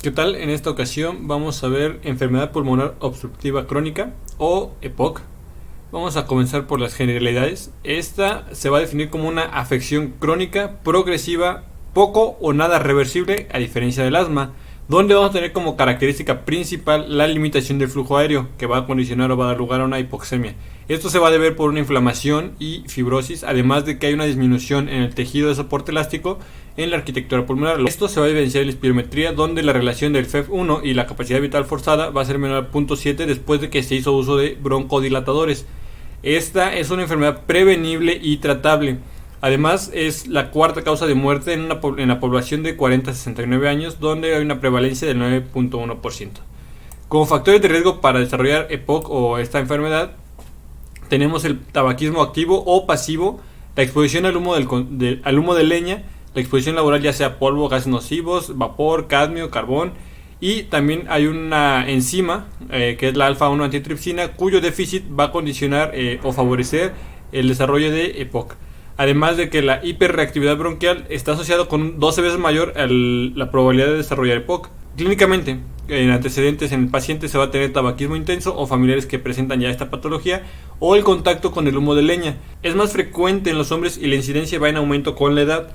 ¿Qué tal? En esta ocasión vamos a ver enfermedad pulmonar obstructiva crónica o EPOC. Vamos a comenzar por las generalidades. Esta se va a definir como una afección crónica, progresiva, poco o nada reversible, a diferencia del asma, donde vamos a tener como característica principal la limitación del flujo aéreo, que va a condicionar o va a dar lugar a una hipoxemia. Esto se va a deber por una inflamación y fibrosis, además de que hay una disminución en el tejido de soporte elástico en la arquitectura pulmonar. Esto se va a evidenciar en la espirometría, donde la relación del FEV1 y la capacidad vital forzada va a ser menor a 0.7 después de que se hizo uso de broncodilatadores. Esta es una enfermedad prevenible y tratable. Además, es la cuarta causa de muerte en la población de 40 a 69 años, donde hay una prevalencia del 9.1%. Como factores de riesgo para desarrollar EPOC o esta enfermedad, tenemos el tabaquismo activo o pasivo, la exposición al humo de leña, la exposición laboral ya sea polvo, gases nocivos, vapor, cadmio, carbón, y también hay una enzima que es la alfa-1 antitripsina, cuyo déficit va a condicionar o favorecer el desarrollo de EPOC. Además de que la hiperreactividad bronquial está asociada con 12 veces mayor a la probabilidad de desarrollar EPOC. Clínicamente, en antecedentes en el paciente se va a tener tabaquismo intenso o familiares que presentan ya esta patología, o el contacto con el humo de leña. Es más frecuente en los hombres y la incidencia va en aumento con la edad.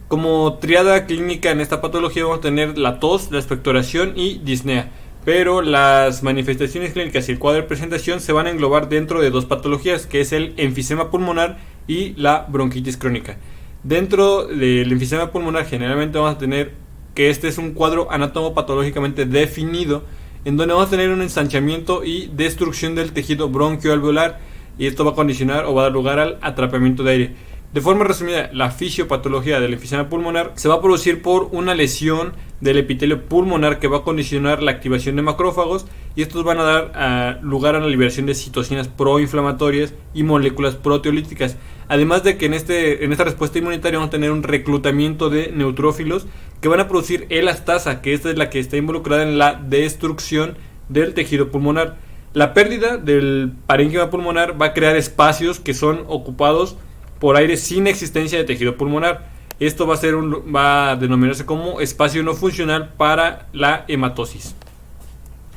Como triada clínica en esta patología vamos a tener la tos, la expectoración y disnea. Pero las manifestaciones clínicas y el cuadro de presentación se van a englobar dentro de dos patologías, que es el enfisema pulmonar y la bronquitis crónica. Dentro del enfisema pulmonar generalmente vamos a tener que este es un cuadro anatomopatológicamente definido, en donde vamos a tener un ensanchamiento y destrucción del tejido bronquioalveolar, y esto va a condicionar o va a dar lugar al atrapamiento de aire. De forma resumida, la fisiopatología del enfisema pulmonar se va a producir por una lesión del epitelio pulmonar que va a condicionar la activación de macrófagos, y estos van a dar lugar a la liberación de citocinas proinflamatorias y moléculas proteolíticas. Además de que en esta respuesta inmunitaria vamos a tener un reclutamiento de neutrófilos que van a producir elastasa, que esta es la que está involucrada en la destrucción del tejido pulmonar. La pérdida del parénquima pulmonar va a crear espacios que son ocupados por aire sin existencia de tejido pulmonar. Esto va a denominarse como espacio no funcional para la hematosis.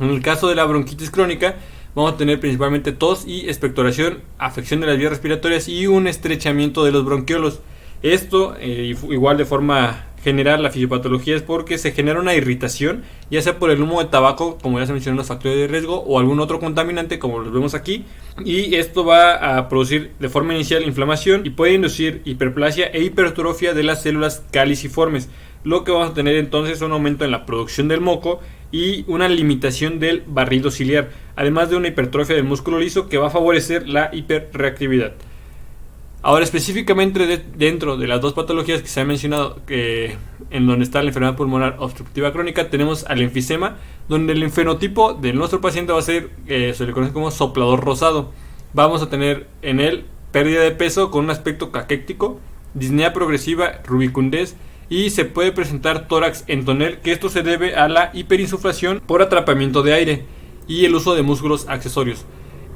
En el caso de la bronquitis crónica, vamos a tener principalmente tos y expectoración, afección de las vías respiratorias y un estrechamiento de los bronquiolos. Esto, igual de forma general, la fisiopatología es porque se genera una irritación, ya sea por el humo de tabaco, como ya se mencionó, los factores de riesgo, o algún otro contaminante, como los vemos aquí, y esto va a producir de forma inicial inflamación y puede inducir hiperplasia e hipertrofia de las células caliciformes. Lo que vamos a tener entonces es un aumento en la producción del moco y una limitación del barrido ciliar, además de una hipertrofia del músculo liso que va a favorecer la hiperreactividad. Ahora, específicamente dentro de las dos patologías que se han mencionado, en donde está la enfermedad pulmonar obstructiva crónica, tenemos al enfisema, donde el fenotipo de nuestro paciente va a ser, se le conoce como soplador rosado. Vamos a tener en él pérdida de peso con un aspecto caquético, disnea progresiva, rubicundez, y se puede presentar tórax en tonel, que esto se debe a la hiperinsuflación por atrapamiento de aire y el uso de músculos accesorios.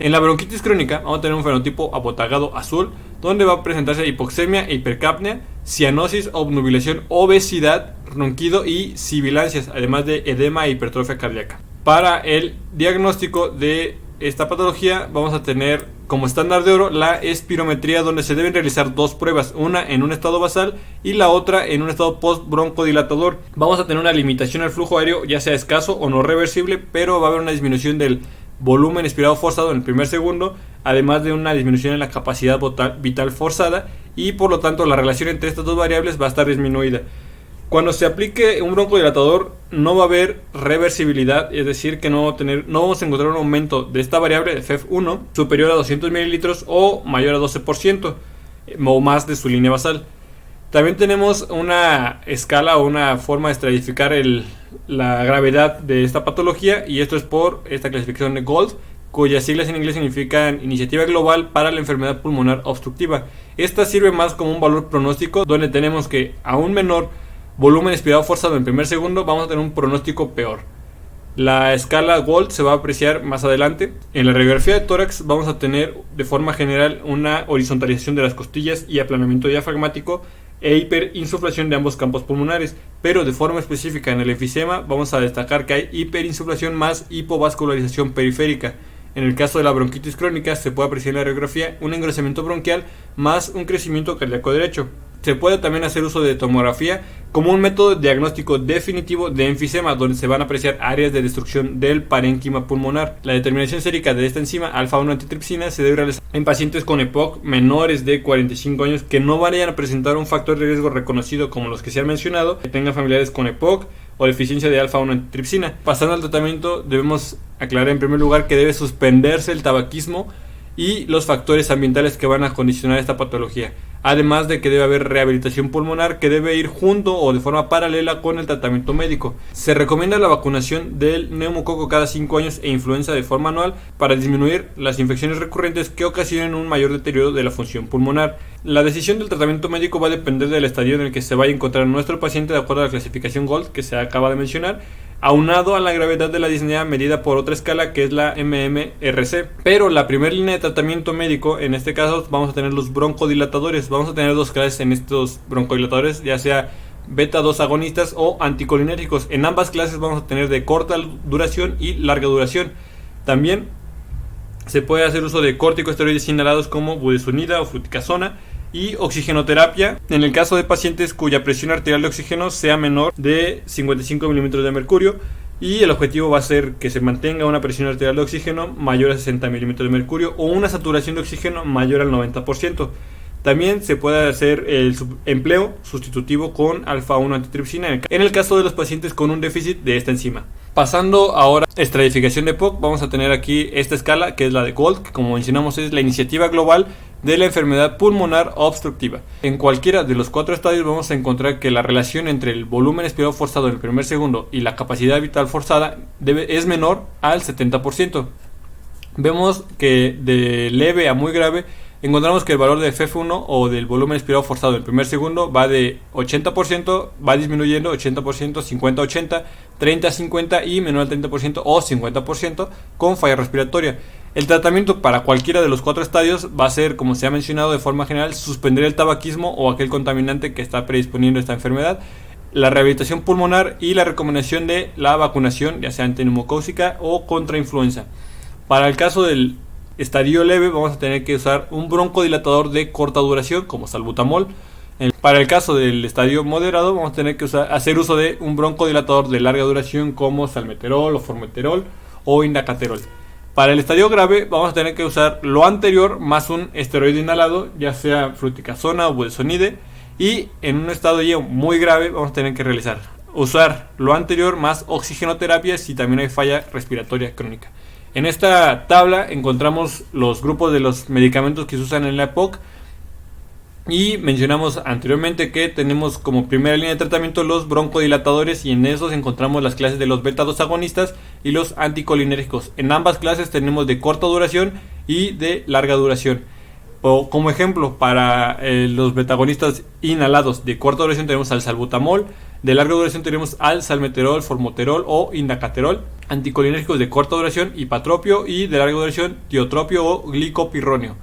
En la bronquitis crónica vamos a tener un fenotipo abotagado azul, donde va a presentarse hipoxemia e hipercapnia, cianosis, obnubilación, obesidad, ronquido y sibilancias, además de edema e hipertrofia cardíaca. Para el diagnóstico de esta patología vamos a tener como estándar de oro la espirometría, donde se deben realizar dos pruebas, una en un estado basal y la otra en un estado post-broncodilatador. Vamos a tener una limitación al flujo aéreo, ya sea escaso o no reversible, pero va a haber una disminución del volumen expirado forzado en el primer segundo, además de una disminución en la capacidad vital forzada, y por lo tanto la relación entre estas dos variables va a estar disminuida. Cuando se aplique un broncodilatador no va a haber reversibilidad, es decir que no vamos a encontrar un aumento de esta variable de FEV1 superior a 200 mililitros o mayor a 12% o más de su línea basal. También tenemos una escala o una forma de estratificar la gravedad de esta patología, y esto es por esta clasificación de GOLD, cuyas siglas en inglés significan Iniciativa Global para la Enfermedad Pulmonar Obstructiva. Esta sirve más como un valor pronóstico, donde tenemos que a un menor volumen expirado forzado en primer segundo vamos a tener un pronóstico peor. La escala GOLD se va a apreciar más adelante. En la radiografía de tórax vamos a tener de forma general una horizontalización de las costillas y aplanamiento diafragmático, e hiperinsuflación de ambos campos pulmonares, pero de forma específica en el enfisema vamos a destacar que hay hiperinsuflación más hipovascularización periférica. En el caso de la bronquitis crónica se puede apreciar en la radiografía un engrosamiento bronquial más un crecimiento cardíaco derecho. Se puede también hacer uso de tomografía como un método diagnóstico definitivo de enfisema, donde se van a apreciar áreas de destrucción del parénquima pulmonar. La determinación sérica de esta enzima alfa-1 antitripsina se debe realizar en pacientes con EPOC menores de 45 años que no vayan a presentar un factor de riesgo reconocido como los que se han mencionado, que tengan familiares con EPOC o deficiencia de alfa-1 antitripsina. Pasando al tratamiento, debemos aclarar en primer lugar que debe suspenderse el tabaquismo y los factores ambientales que van a condicionar esta patología. Además de que debe haber rehabilitación pulmonar que debe ir junto o de forma paralela con el tratamiento médico. Se recomienda la vacunación del neumococo cada 5 años e influenza de forma anual para disminuir las infecciones recurrentes que ocasionen un mayor deterioro de la función pulmonar. La decisión del tratamiento médico va a depender del estadio en el que se vaya a encontrar nuestro paciente de acuerdo a la clasificación GOLD que se acaba de mencionar, aunado a la gravedad de la disnea medida por otra escala que es la MMRC. Pero la primera línea de tratamiento médico, en este caso vamos a tener los broncodilatadores. Vamos a tener dos clases en estos broncodilatadores, ya sea beta 2 agonistas o anticolinérgicos. En ambas clases vamos a tener de corta duración y larga duración. También se puede hacer uso de corticosteroides inhalados como budesonida o fluticasona y oxigenoterapia en el caso de pacientes cuya presión arterial de oxígeno sea menor de 55 milímetros de mercurio, y el objetivo va a ser que se mantenga una presión arterial de oxígeno mayor a 60 milímetros de mercurio o una saturación de oxígeno mayor al 90%. También se puede hacer el empleo sustitutivo con alfa-1 antitripsina en el caso de los pacientes con un déficit de esta enzima. Pasando ahora a estratificación de EPOC, vamos a tener aquí esta escala que es la de GOLD, que como mencionamos es la iniciativa global de la enfermedad pulmonar obstructiva. En cualquiera de los 4 estadios vamos a encontrar que la relación entre el volumen expirado forzado en el primer segundo y la capacidad vital forzada es menor al 70%. Vemos que de leve a muy grave encontramos que el valor de FF1 o del volumen expirado forzado en el primer segundo va de 80%, va disminuyendo 80%, 50-80, 30-50 y menor al 30% o 50% con falla respiratoria. El tratamiento para cualquiera de los 4 estadios va a ser, como se ha mencionado de forma general, suspender el tabaquismo o aquel contaminante que está predisponiendo esta enfermedad, la rehabilitación pulmonar y la recomendación de la vacunación, ya sea antineumocócica o contra influenza. Para el caso del estadio leve vamos a tener que usar un broncodilatador de corta duración como salbutamol. Para el caso del estadio moderado vamos a tener que hacer uso de un broncodilatador de larga duración como salmeterol o formoterol o indacaterol. Para el estadio grave vamos a tener que usar lo anterior más un esteroide inhalado, ya sea fluticasona o budesonide, y en un estadio muy grave vamos a tener que usar lo anterior más oxigenoterapia si también hay falla respiratoria crónica. En esta tabla encontramos los grupos de los medicamentos que se usan en la EPOC y mencionamos anteriormente que tenemos como primera línea de tratamiento los broncodilatadores, y en esos encontramos las clases de los beta 2 agonistas y los anticolinérgicos. En ambas clases tenemos de corta duración y de larga duración. Como ejemplo, para los betagonistas inhalados de corta duración tenemos al salbutamol, de larga duración tenemos al salmeterol, formoterol o indacaterol. Anticolinérgicos de corta duración, hipatropio, y de larga duración, tiotropio o glicopirronio.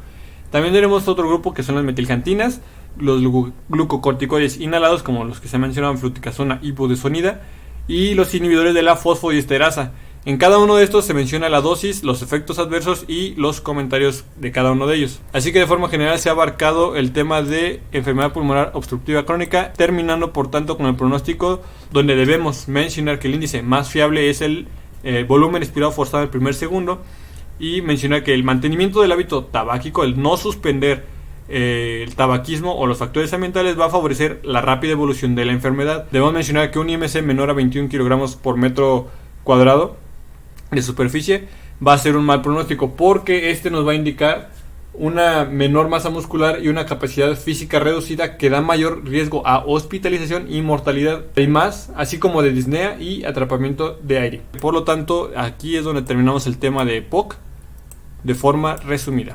También tenemos otro grupo que son las metiljantinas, los glucocorticoides inhalados como los que se mencionaban, fluticasona y budesonida, y los inhibidores de la fosfodiesterasa. En cada uno de estos se menciona la dosis, los efectos adversos y los comentarios de cada uno de ellos. Así que de forma general se ha abarcado el tema de enfermedad pulmonar obstructiva crónica, terminando por tanto con el pronóstico, donde debemos mencionar que el índice más fiable es el volumen expirado forzado en el primer segundo, y mencionar que el mantenimiento del hábito tabáquico, el no suspender el tabaquismo o los factores ambientales, va a favorecer la rápida evolución de la enfermedad. Debemos mencionar que un IMC menor a 21 kilogramos por metro cuadrado de superficie va a ser un mal pronóstico, porque este nos va a indicar una menor masa muscular y una capacidad física reducida que da mayor riesgo a hospitalización y mortalidad, y más, así como de disnea y atrapamiento de aire. Por lo tanto, aquí es donde terminamos el tema de EPOC de forma resumida.